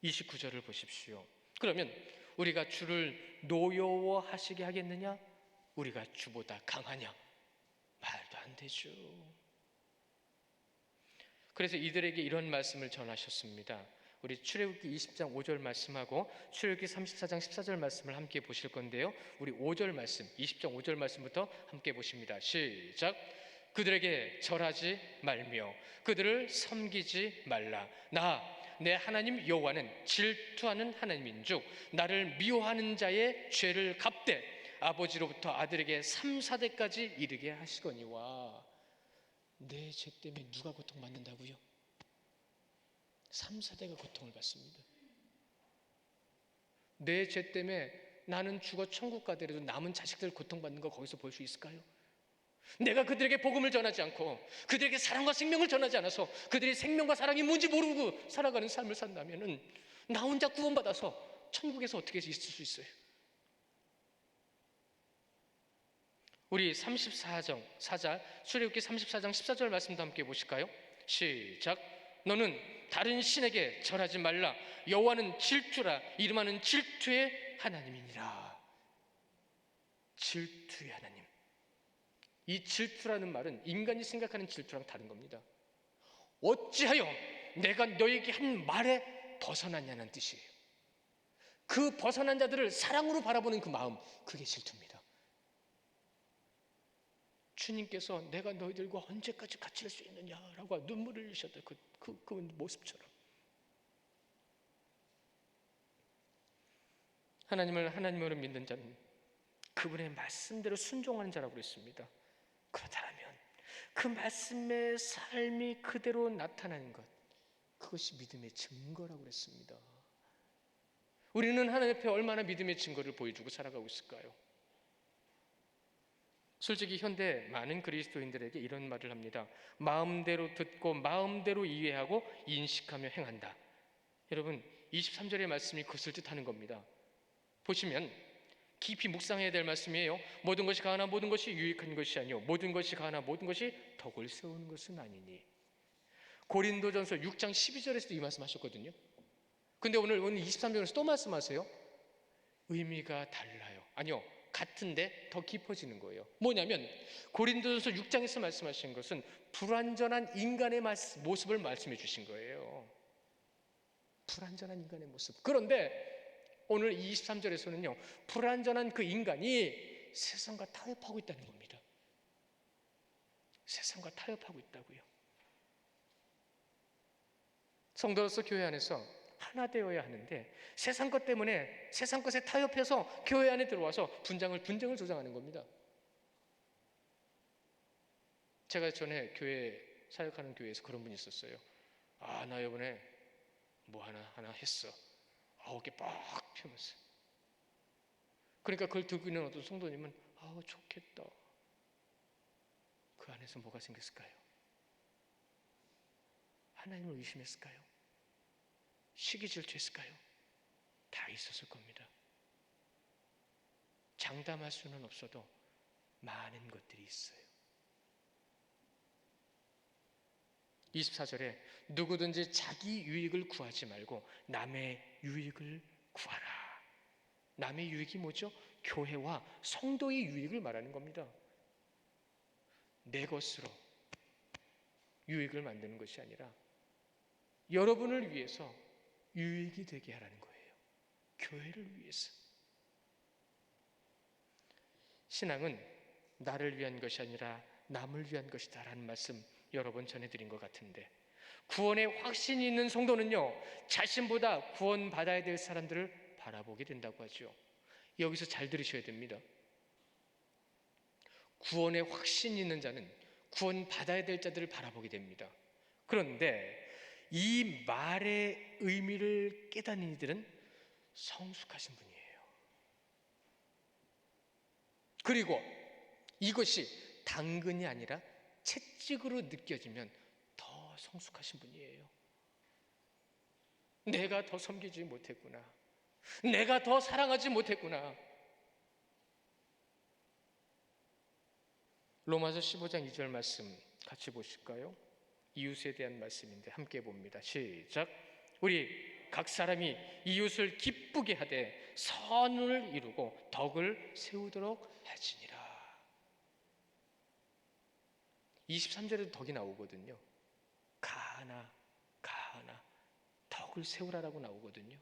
29절을 보십시오. 그러면 우리가 주를 노여워하시게 하겠느냐? 우리가 주보다 강하냐? 말도 안 되죠. 그래서 이들에게 이런 말씀을 전하셨습니다. 우리 출애굽기 20장 5절 말씀하고 출애굽기 34장 14절 말씀을 함께 보실 건데요. 우리 5절 말씀, 20장 5절 말씀부터 함께 보십니다. 시작. 그들에게 절하지 말며 그들을 섬기지 말라. 나 내 하나님 여호와는 질투하는 하나님인즉 나를 미워하는 자의 죄를 갚되 아버지로부터 아들에게 3, 4대까지 이르게 하시거니와. 내 죄 때문에 누가 고통받는다고요? 3, 4대가 고통을 받습니다. 내 죄 때문에 나는 죽어 천국 가더라도 남은 자식들 고통받는 거 거기서 볼 수 있을까요? 내가 그들에게 복음을 전하지 않고 그들에게 사랑과 생명을 전하지 않아서 그들이 생명과 사랑이 뭔지 모르고 살아가는 삶을 산다면 나 혼자 구원받아서 천국에서 어떻게 있을 수 있어요? 우리 34장 4절 출애굽기 34장 14절 말씀도 함께 보실까요? 시작. 너는 다른 신에게 절하지 말라. 여호와는 질투라. 이름하는 질투의 하나님이니라. 질투의 하나님. 이 질투라는 말은 인간이 생각하는 질투랑 다른 겁니다. 어찌하여 내가 너에게 한 말에 벗어났냐는 뜻이에요. 그 벗어난 자들을 사랑으로 바라보는 그 마음, 그게 질투입니다. 주님께서 내가 너희들과 언제까지 같이 할 수 있느냐라고 눈물을 흘리셨던 그 모습처럼 하나님을 하나님으로 믿는 자는 그분의 말씀대로 순종하는 자라고 그랬습니다. 그렇다면 그 말씀의 삶이 그대로 나타나는 것, 그것이 믿음의 증거라고 그랬습니다. 우리는 하나님 앞에 얼마나 믿음의 증거를 보여주고 살아가고 있을까요? 솔직히 현대 많은 그리스도인들에게 이런 말을 합니다. 마음대로 듣고 마음대로 이해하고 인식하며 행한다. 여러분 23절의 말씀이 그것을 뜻하는 겁니다. 보시면 깊이 묵상해야 될 말씀이에요. 모든 것이 가하나 모든 것이 유익한 것이 아니요 모든 것이 가하나 모든 것이 덕을 세우는 것은 아니니. 고린도전서 6장 12절에서도 이 말씀하셨거든요. 근데 오늘 23절에서 또 말씀하세요. 의미가 달라요. 아니요, 같은데 더 깊어지는 거예요. 뭐냐면 고린도전서 6장에서 말씀하신 것은 불완전한 인간의 모습을 말씀해 주신 거예요. 불완전한 인간의 모습. 그런데 오늘 23절에서는요, 불완전한 그 인간이 세상과 타협하고 있다는 겁니다. 세상과 타협하고 있다고요. 성도로서 교회 안에서 하나 되어야 하는데 세상 것 때문에 세상 것에 타협해서 교회 안에 들어와서 분쟁을 조장하는 겁니다. 제가 전에 교회 사역하는 교회에서 그런 분이 있었어요. 나 이번에 뭐 하나 했어. 어깨 빡 펴면서. 그러니까 그걸 듣고 있는 어떤 성도님은 좋겠다. 그 안에서 뭐가 생겼을까요? 하나님을 의심했을까요? 시기 질투했을까요? 다 있었을 겁니다. 장담할 수는 없어도 많은 것들이 있어요. 24절에 누구든지 자기 유익을 구하지 말고 남의 유익을 구하라. 남의 유익이 뭐죠? 교회와 성도의 유익을 말하는 겁니다. 내 것으로 유익을 만드는 것이 아니라 여러분을 위해서 유익이 되게 하라는 거예요. 교회를 위해서. 신앙은 나를 위한 것이 아니라 남을 위한 것이다 라는 말씀 여러 번 전해드린 것 같은데, 구원의 확신이 있는 성도는요, 자신보다 구원받아야 될 사람들을 바라보게 된다고 하죠. 여기서 잘 들으셔야 됩니다. 구원의 확신이 있는 자는 구원받아야 될 자들을 바라보게 됩니다. 그런데 이 말의 의미를 깨닫는 이들은 성숙하신 분이에요. 그리고 이것이 당근이 아니라 채찍으로 느껴지면 더 성숙하신 분이에요. 내가 더 섬기지 못했구나. 내가 더 사랑하지 못했구나. 로마서 15장 2절 말씀 같이 보실까요? 이웃에 대한 말씀인데 함께 봅니다. 시작. 우리 각 사람이 이웃을 기쁘게 하되 선을 이루고 덕을 세우도록 하지니라. 23절에도 덕이 나오거든요. 가하나 덕을 세우라라고 나오거든요.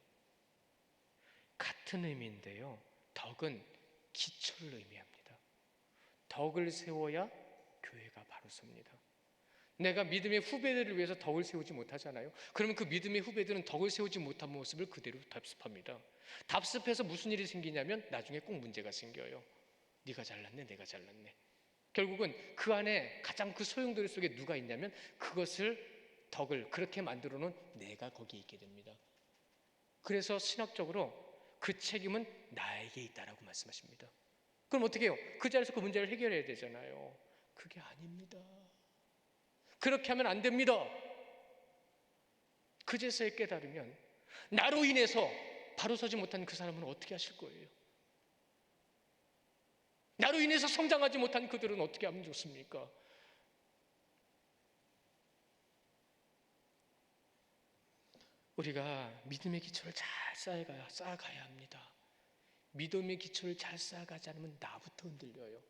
같은 의미인데요, 덕은 기초를 의미합니다. 덕을 세워야 교회가 바로 섭니다. 내가 믿음의 후배들을 위해서 덕을 세우지 못하잖아요. 그러면 그 믿음의 후배들은 덕을 세우지 못한 모습을 그대로 답습합니다. 답습해서 무슨 일이 생기냐면 나중에 꼭 문제가 생겨요. 네가 잘났네, 내가 잘났네. 결국은 그 안에 가장 그 소용돌이 속에 누가 있냐면 덕을 그렇게 만들어 놓은 내가 거기에 있게 됩니다. 그래서 신학적으로 그 책임은 나에게 있다라고 말씀하십니다. 그럼 어떻게 해요? 그 자리에서 그 문제를 해결해야 되잖아요. 그게 아닙니다. 그렇게 하면 안 됩니다. 그제서야 깨달으면 나로 인해서 바로 서지 못한 그 사람은 어떻게 하실 거예요? 나로 인해서 성장하지 못한 그들은 어떻게 하면 좋습니까? 우리가 믿음의 기초를 잘 쌓아가야 합니다. 믿음의 기초를 잘 쌓아가지 않으면 나부터 흔들려요.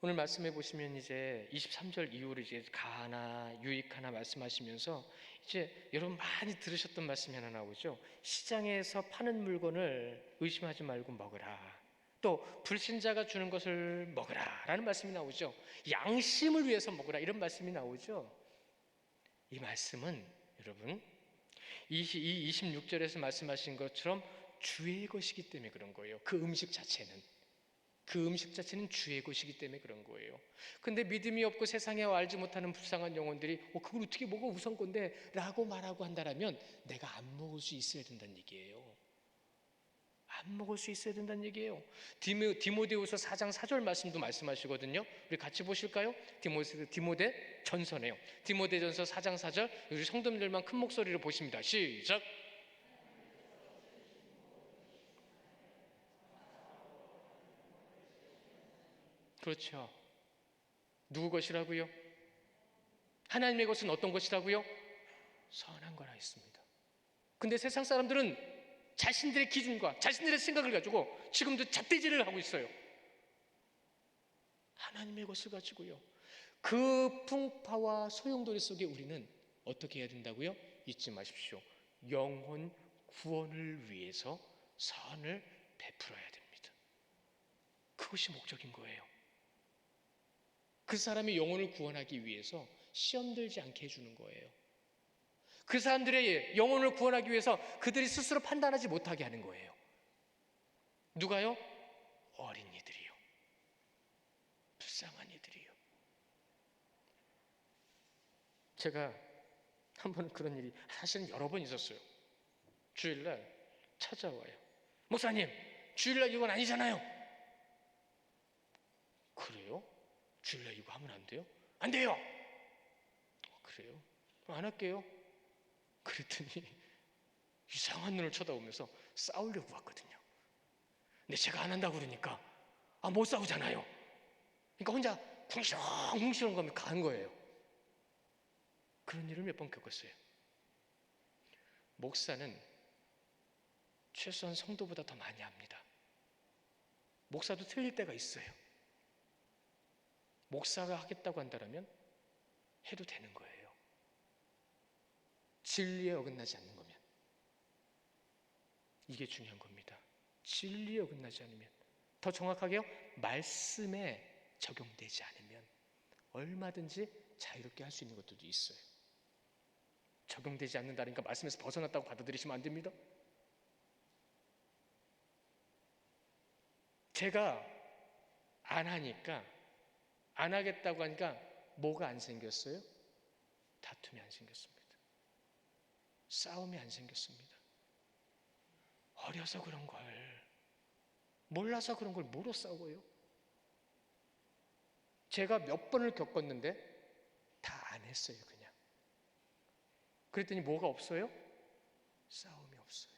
오늘 말씀해 보시면 이제 23절 이후로 이제 가하나 유익하나 말씀하시면서 이제 여러분 많이 들으셨던 말씀이 하나 나오죠. 시장에서 파는 물건을 의심하지 말고 먹으라. 또 불신자가 주는 것을 먹으라 라는 말씀이 나오죠. 양심을 위해서 먹으라 이런 말씀이 나오죠. 이 말씀은 여러분 이 26절에서 말씀하신 것처럼 주의 것이기 때문에 그런 거예요. 그 음식 자체는 주의 것이기 때문에 그런 거예요. 근데 믿음이 없고 세상에 알지 못하는 불쌍한 영혼들이 그걸 어떻게 먹어 우선 건데 라고 말하고 한다면 내가 안 먹을 수 있어야 된다는 얘기예요. 안 먹을 수 있어야 된다는 얘기예요. 디모데후서 4장 4절 말씀도 말씀하시거든요. 우리 같이 보실까요? 디모데 전서네요. 디모데전서 4장 4절 우리 성도님들만 큰 목소리로 보십니다. 시작. 그렇죠. 누구 것이라고요? 하나님의 것은 어떤 것이라고요? 선한 거라 했습니다. 근데 세상 사람들은 자신들의 기준과 자신들의 생각을 가지고 지금도 잣대질을 하고 있어요. 하나님의 것을 가지고요. 그 풍파와 소용돌이 속에 우리는 어떻게 해야 된다고요? 잊지 마십시오. 영혼 구원을 위해서 선을 베풀어야 됩니다. 그것이 목적인 거예요. 그 사람이 영혼을 구원하기 위해서 시험 들지 않게 해주는 거예요. 그 사람들의 영혼을 구원하기 위해서 그들이 스스로 판단하지 못하게 하는 거예요. 누가요? 어린이들이요. 불쌍한 이들이요. 제가 한 번은 그런 일이 사실은 여러 번 있었어요. 주일날 찾아와요. 목사님, 주일날 이건 아니잖아요. 그래요? 주일날 이거 하면 안 돼요? 안 돼요. 그래요? 안 할게요. 그랬더니 이상한 눈을 쳐다보면서 싸우려고 왔거든요. 근데 제가 안 한다고 그러니까 못 싸우잖아요. 그러니까 혼자 궁시렁궁시렁 가면 가는 거예요. 그런 일을 몇 번 겪었어요. 목사는 최소한 성도보다 더 많이 합니다. 목사도 틀릴 때가 있어요. 목사가 하겠다고 한다면 해도 되는 거예요. 진리에 어긋나지 않는 거면. 이게 중요한 겁니다. 진리에 어긋나지 않으면, 더 정확하게요, 말씀에 적용되지 않으면 얼마든지 자유롭게 할 수 있는 것들도 있어요. 적용되지 않는다니까 말씀에서 벗어났다고 받아들이시면 안 됩니다. 제가 안 하니까, 안 하겠다고 하니까 뭐가 안 생겼어요? 다툼이 안 생겼습니다. 싸움이 안 생겼습니다. 어려서 그런 걸, 몰라서 그런 걸 뭐로 싸워요? 제가 몇 번을 겪었는데 다 안 했어요. 그냥. 그랬더니 뭐가 없어요? 싸움이 없어요.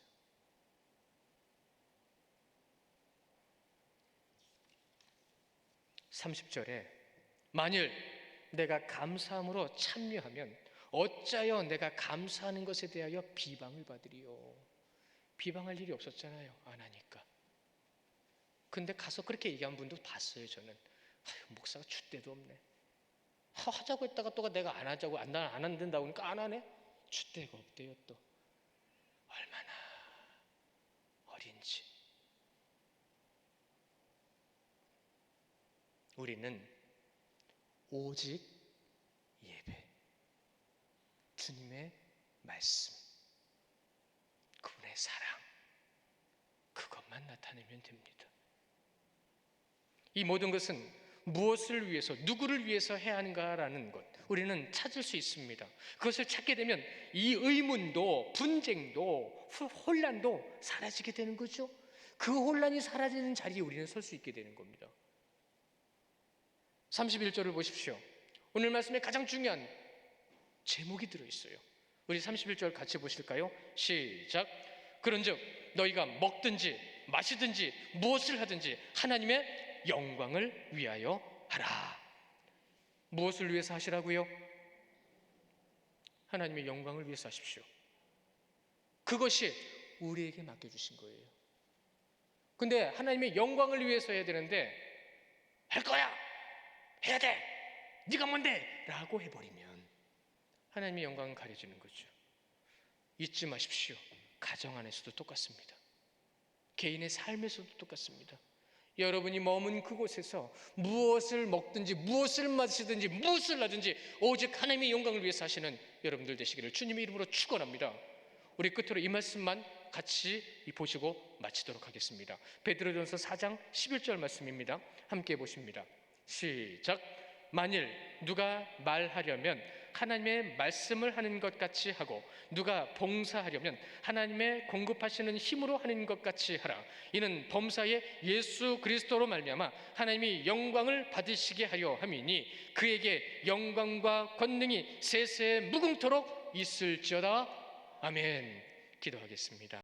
(30절에) 만일 내가 감사함으로 참여하면 어짜여 내가 감사하는 것에 대하여 비방을 받으리요. 비방할 일이 없었잖아요. 안 하니까. 근데 가서 그렇게 얘기한 분도 봤어요. 저는 목사가 줏대도 없네. 하자고 했다가 또 내가 안 하자고 안 한다고 하니까 안 하네. 줏대가 없대요. 또 얼마나 어린지. 우리는 오직 예배, 주님의 말씀, 그분의 사랑, 그것만 나타내면 됩니다. 이 모든 것은 무엇을 위해서, 누구를 위해서 해야 하는가라는 것, 우리는 찾을 수 있습니다. 그것을 찾게 되면 이 의문도 분쟁도 혼란도 사라지게 되는 거죠. 그 혼란이 사라지는 자리에 우리는 설 수 있게 되는 겁니다. 31절을 보십시오. 오늘 말씀에 가장 중요한 제목이 들어있어요. 우리 31절 같이 보실까요? 시작. 그런즉 너희가 먹든지 마시든지 무엇을 하든지 하나님의 영광을 위하여 하라. 무엇을 위해서 하시라고요? 하나님의 영광을 위해서 하십시오. 그것이 우리에게 맡겨주신 거예요. 근데 하나님의 영광을 위해서 해야 되는데 할 거야! 해야 돼! 네가 뭔데? 라고 해버리면 하나님의 영광은 가려지는 거죠. 잊지 마십시오. 가정 안에서도 똑같습니다. 개인의 삶에서도 똑같습니다. 여러분이 머문 그곳에서 무엇을 먹든지 무엇을 마시든지 무엇을 하든지 오직 하나님의 영광을 위해서 하시는 여러분들 되시기를 주님의 이름으로 축원합니다. 우리 끝으로 이 말씀만 같이 보시고 마치도록 하겠습니다. 베드로전서 4장 11절 말씀입니다. 함께 보십니다. 시작. 만일 누가 말하려면 하나님의 말씀을 하는 것 같이 하고 누가 봉사하려면 하나님의 공급하시는 힘으로 하는 것 같이 하라. 이는 범사에 예수 그리스도로 말미암아 하나님이 영광을 받으시게 하려 함이니 그에게 영광과 권능이 세세 무궁토록 있을지어다. 아멘. 기도하겠습니다.